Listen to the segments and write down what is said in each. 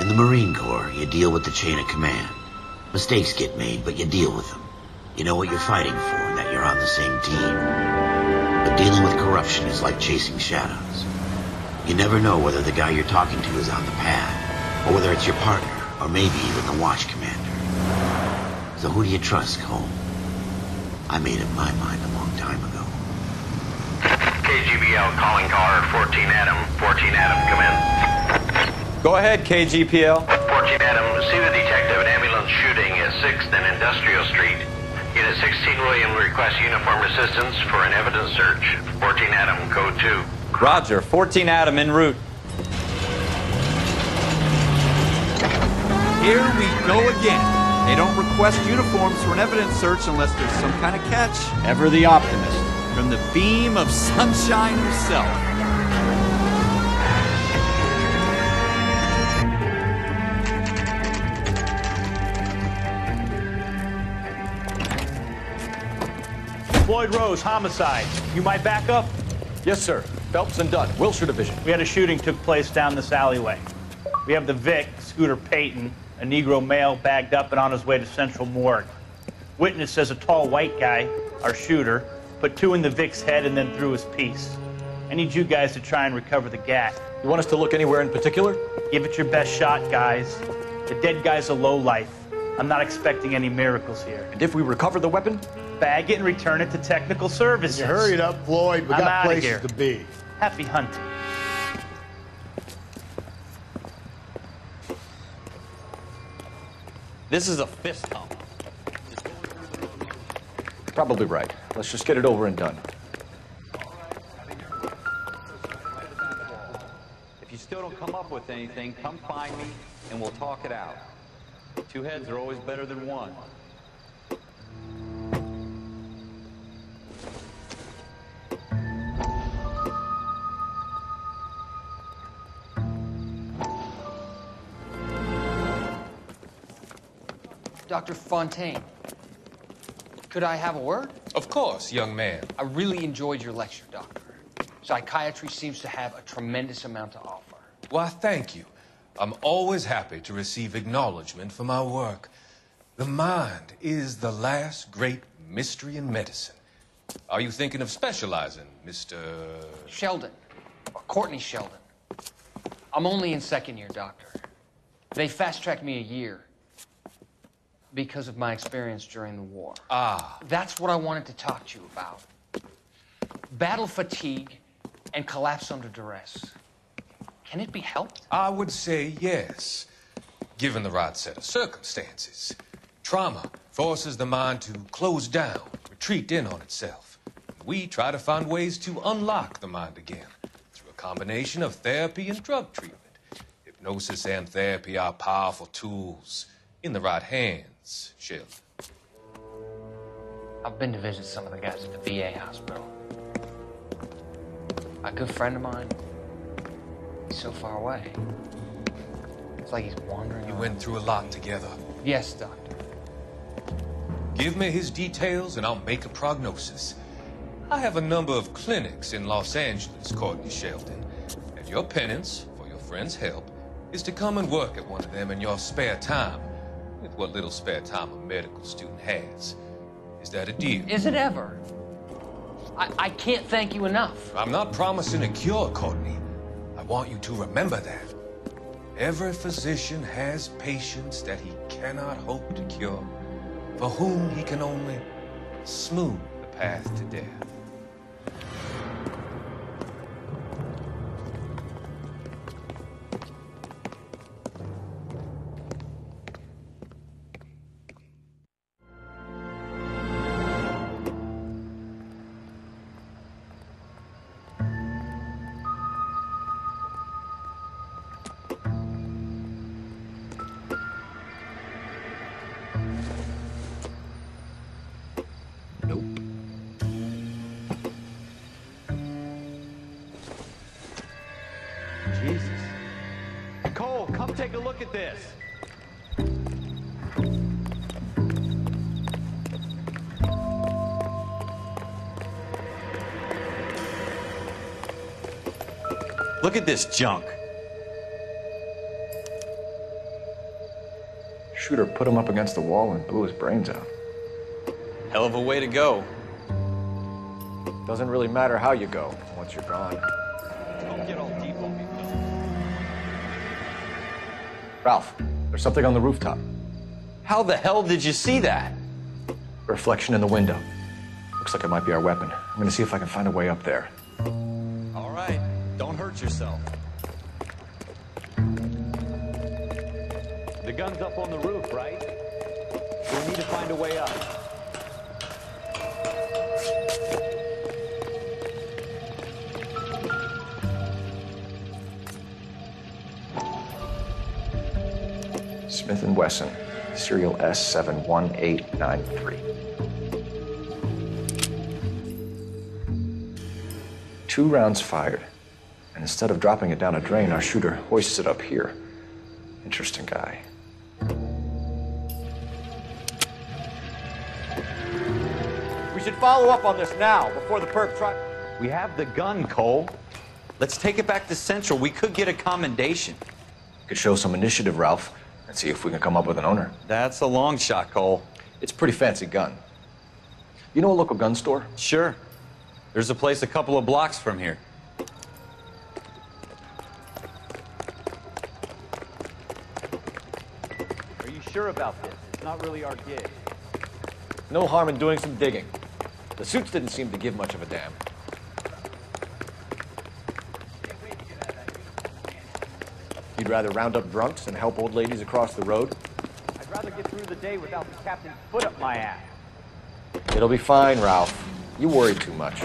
In the Marine Corps, you deal with the chain of command. Mistakes get made, but you deal with them. You know what you're fighting for and that you're on the same team. But dealing with corruption is like chasing shadows. You never know whether the guy you're talking to is on the pad, or whether it's your partner, or maybe even the watch commander. So who do you trust, Cole? I made up my mind a long time ago. KGBL calling caller 14 Adam. 14 Adam, come in. Go ahead, KGPL. 14 Adam, see the detective. An ambulance shooting at 6th and Industrial Street. Unit 16 William requests uniform assistance for an evidence search. 14 Adam, code 2. Roger, 14 Adam en route. Here we go again. They don't request uniforms for an evidence search unless there's some kind of catch. Ever the optimist. From the beam of sunshine herself. Floyd Rose, homicide. You might back up? Yes, sir. Phelps and Dunn, Wilshire Division. We had a shooting took place down this alleyway. We have the Vic, Scooter Payton, a Negro male bagged up and on his way to Central Morgue. Witness says a tall white guy, our shooter, put 2 in the Vic's head and then threw his piece. I need you guys to try and recover the gat. You want us to look anywhere in particular? Give it your best shot, guys. The dead guy's a lowlife. I'm not expecting any miracles here. And if we recover the weapon? Bag it and return it to technical services. You hurried up, Floyd. We I'm got outta places here. to be. Happy hunting. This is a fist hump. Probably right. Let's just get it over and done. If you still don't come up with anything, come find me and we'll talk it out. 2 heads are always better than 1. Dr. Fontaine, could I have a word? Of course, young man. I really enjoyed your lecture, Doctor. Psychiatry seems to have a tremendous amount to offer. Why, thank you. I'm always happy to receive acknowledgement for my work. The mind is the last great mystery in medicine. Are you thinking of specializing, Mr. Sheldon, or Courtney Sheldon. I'm only in 2nd year, Doctor. They fast-tracked me a year because of my experience during the war. Ah. That's what I wanted to talk to you about. Battle fatigue and collapse under duress. Can it be helped? I would say yes, given the right set of circumstances. Trauma forces the mind to close down, retreat in on itself. We try to find ways to unlock the mind again through a combination of therapy and drug treatment. Hypnosis and therapy are powerful tools in the right hands, Sheldon. I've been to visit some of the guys at the VA hospital. A good friend of mine, he's so far away. It's like he's wandering You around. went through a lot together. Yes, Doctor. Give me his details and I'll make a prognosis. I have a number of clinics in Los Angeles, Courtney Sheldon, and your penance for your friend's help is to come and work at one of them in your spare time, with what little spare time a medical student has. Is that a deal? Is it ever? I can't thank you enough. I'm not promising a cure, Courtney. I want you to remember that. Every physician has patients that he cannot hope to cure, for whom he can only smooth the path to death. Jesus. Cole, come take a look at this. Look at this junk. shooter put him up against the wall and blew his brains out. Hell of a way to go. Doesn't really matter how you go once you're gone. Don't get all deep on me, Phil. Ralph, there's something on the rooftop. How the hell did you see that? A reflection in the window. Looks like it might be our weapon. I'm gonna see if I can find a way up there. All right, don't hurt yourself. The gun's up on the roof, right? We need to find a way up. Smith & Wesson, serial S71893. 2 rounds fired, and instead of dropping it down a drain, our shooter hoists it up here. Interesting guy. We should follow up on this now, before the perp try... We have the gun, Cole. Let's take it back to Central. We could get a commendation. Could show some initiative, Ralph, and see if we can come up with an owner. That's a long shot, Cole. It's a pretty fancy gun. You know a local gun store? Sure. There's a place a couple of blocks from here. Are you sure about this? It's not really our gig. No harm in doing some digging. The suits didn't seem to give much of a damn. You'd rather round up drunks and help old ladies across the road? I'd rather get through the day without the captain's foot up my ass. It'll be fine, Ralph. You worry too much.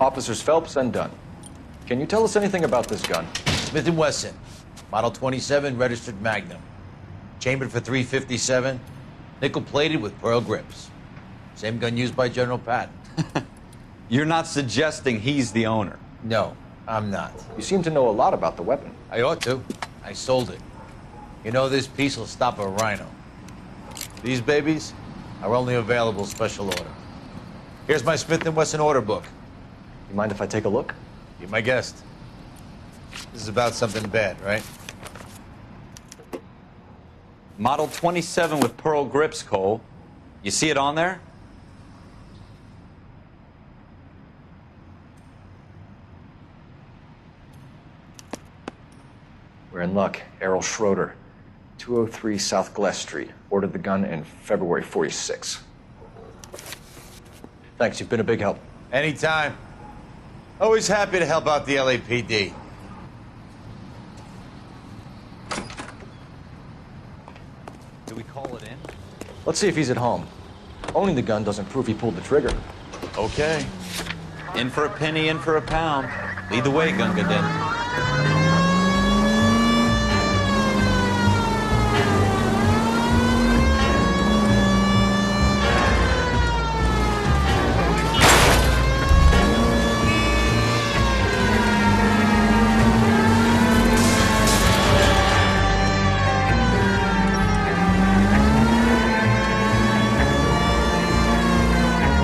Officers Phelps and Dunn. Can you tell us anything about this gun? Smith & Wesson, Model 27, registered Magnum. Chambered for .357, nickel-plated with pearl grips. Same gun used by General Patton. You're not suggesting he's the owner? No, I'm not. You seem to know a lot about the weapon. I ought to. I sold it. You know, this piece will stop a rhino. These babies are only available special order. Here's my Smith & Wesson order book. You mind if I take a look? Be my guest. This is about something bad, right? Model 27 with pearl grips, Cole. You see it on there? We're in luck. Errol Schroeder, 203 South Glass Street. Ordered the gun in February '46. Thanks, you've been a big help. Anytime. Always happy to help out the LAPD. Do we call it in? Let's see if he's at home. Owning the gun doesn't prove he pulled the trigger. Okay. In for a penny, in for a pound. Lead the way, Gunga Din.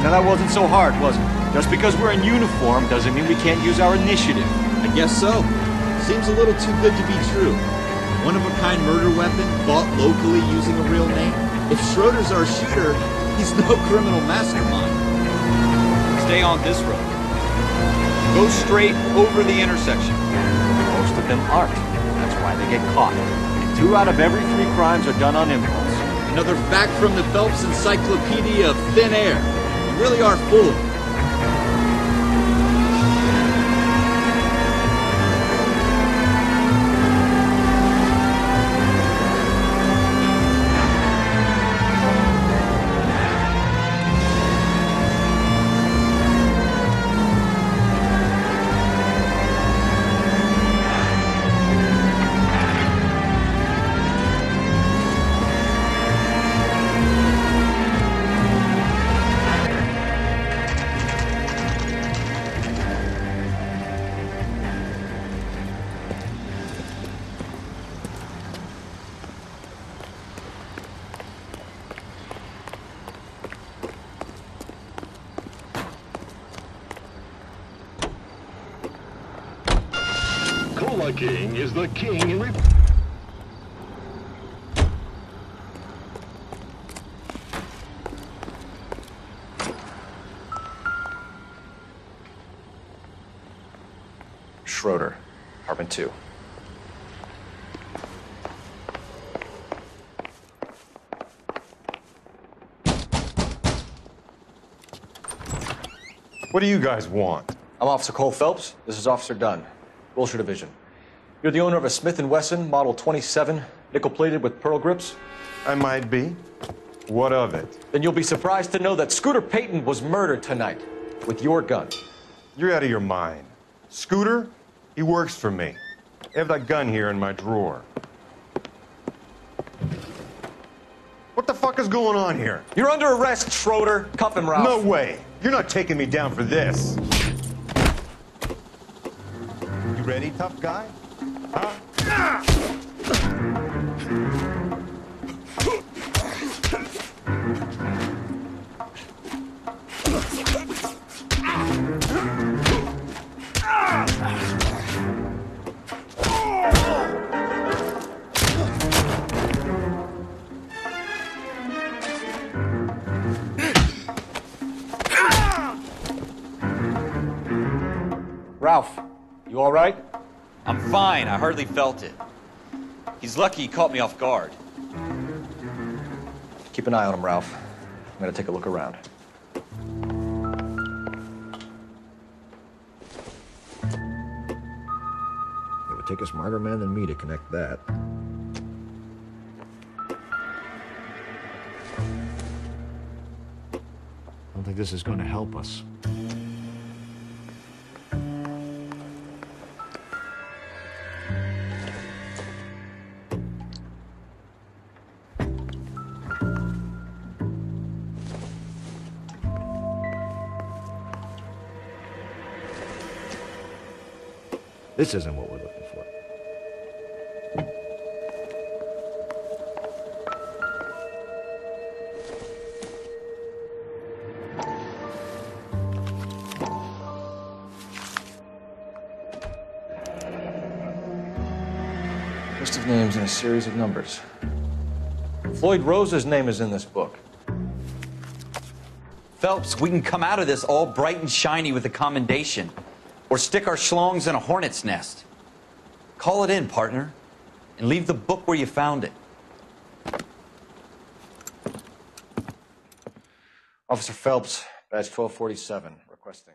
Now that wasn't so hard, was it? Just because we're in uniform doesn't mean we can't use our initiative. I guess so. Seems a little too good to be true. One-of-a-kind murder weapon bought locally using a real name. If Schroeder's our shooter, he's no criminal mastermind. Stay on this road. Go straight over the intersection. Most of them aren't. That's why they get caught. And 2 out of every 3 crimes are done on impulse. Another fact from the Phelps Encyclopedia of Thin Air. You really are full of it. Cola King is the king in... Schroeder, apartment 2. What do you guys want? I'm Officer Cole Phelps. This is Officer Dunn, Wilshire Division. You're the owner of a Smith & Wesson Model 27, nickel-plated with pearl grips? I might be. What of it? Then you'll be surprised to know that Scooter Payton was murdered tonight with your gun. You're out of your mind. Scooter? He works for me. I have that gun here in my drawer. What the fuck is going on here? You're under arrest, Schroeder. Cuff him, Ralph. No way. You're not taking me down for this. You ready, tough guy? Huh? Ralph, you all right? I'm fine. I hardly felt it. He's lucky he caught me off guard. Keep an eye on him, Ralph. I'm gonna take a look around. It would take a smarter man than me to connect that. I don't think this is going to help us. This isn't what we're looking for. List of names and a series of numbers. Floyd Rose's name is in this book. Phelps, we can come out of this all bright and shiny with a commendation. Or stick our schlongs in a hornet's nest. Call it in, partner, and leave the book where you found it. Officer Phelps, badge 1247, requesting.